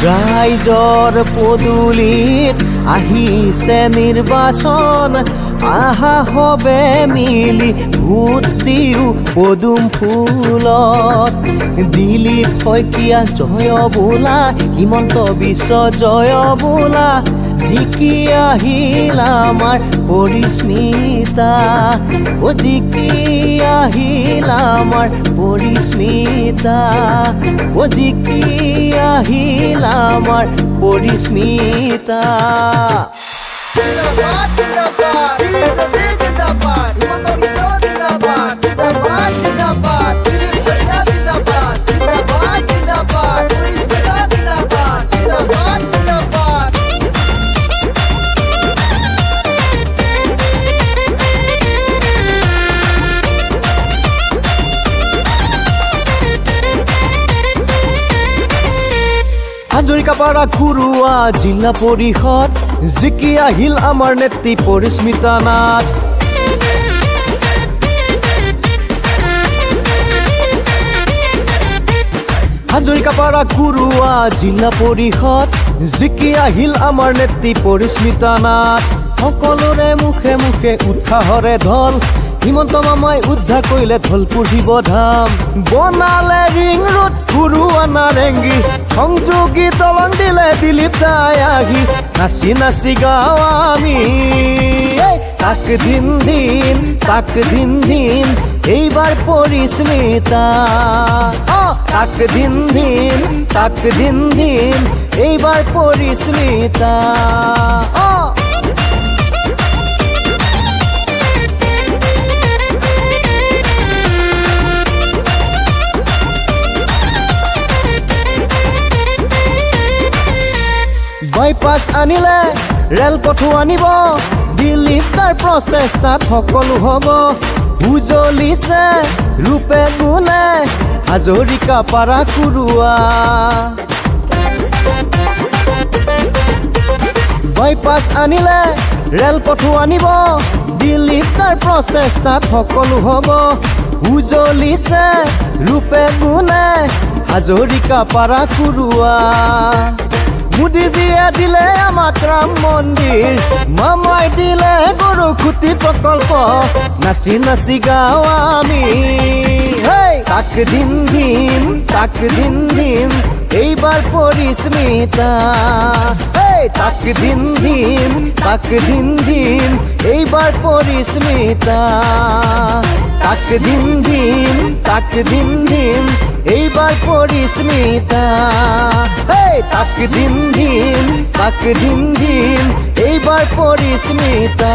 ৰাইজৰ পদূলিত আহিছে নিৰ্বাচন আহা হবে মিলি ভোট দিও পদুম ফুলত দিলীপ শইকীয়া জয় বোলা হিমন্ত বিশ্ব জয় বোলা জিকি আহিল আমাৰ পৰিস্মিতা ও জিকি আহিল আমাৰ পৰিস্মিতা ও জিকি আহিল আমাৰ পৰিস্মিতা হাজৰিকাপাৰা ঘৰুৱা জিলা পৰিষদ জিকি আহিল আমাৰ নেত্ৰী পৰিস্মিতা নাথ হাজৰিকাপাৰা ঘৰুৱা জিলা পৰিষদ জিকি আহিল আমাৰ নেত্ৰী পৰিস্মিতা নাথ সকলোৰে মুখে মুখে উৎসাহৰে ঢল হিমন্ত মামাই উদ্ধাৰ কৰিলে ধলপুৰ শিৱধাম বনালে ৰিং ৰোড ঘৰুৱা নাৰেংগী সংযোগী দলং দিলে দিলীপ দাই আহি নাচি নাচি গাওঁ আমি তাক দিন দিন এইবাৰ পৰিস্মিতা তাক দিন দিন এইবাৰ পৰিস্মিতা বাইপাছ আনিলে ৰেলপথো আনিব দিল্লীত তাৰ প্ৰচেষ্টাত সকলো হ'ব উজলিছে ৰূপে গুণে হাজৰিকাপাৰা ঘৰুৱা বাইপাছ আনিলে ৰেলপথো আনিব দিল্লীত তাৰ প্ৰচেষ্টাত সকলো হ'ব উজলিছে ৰূপে গুণে হাজৰিকাপাৰা ঘৰুৱা মোদীজীয়ে দিলে আমাক ৰাম মন্দিৰ মামাই দিলে গৰুখুটি প্ৰকল্প নাচি নাচি গাওঁ আমি তাক দিন দিন এইবাৰ পৰিস্মিতা তাক দিন দিন এইবাৰ পৰিস্মিতা তাক দিন দিন এইবাৰ পৰিস্মিতা তাক দিন দিন এইবাৰ পৰিস্মিতা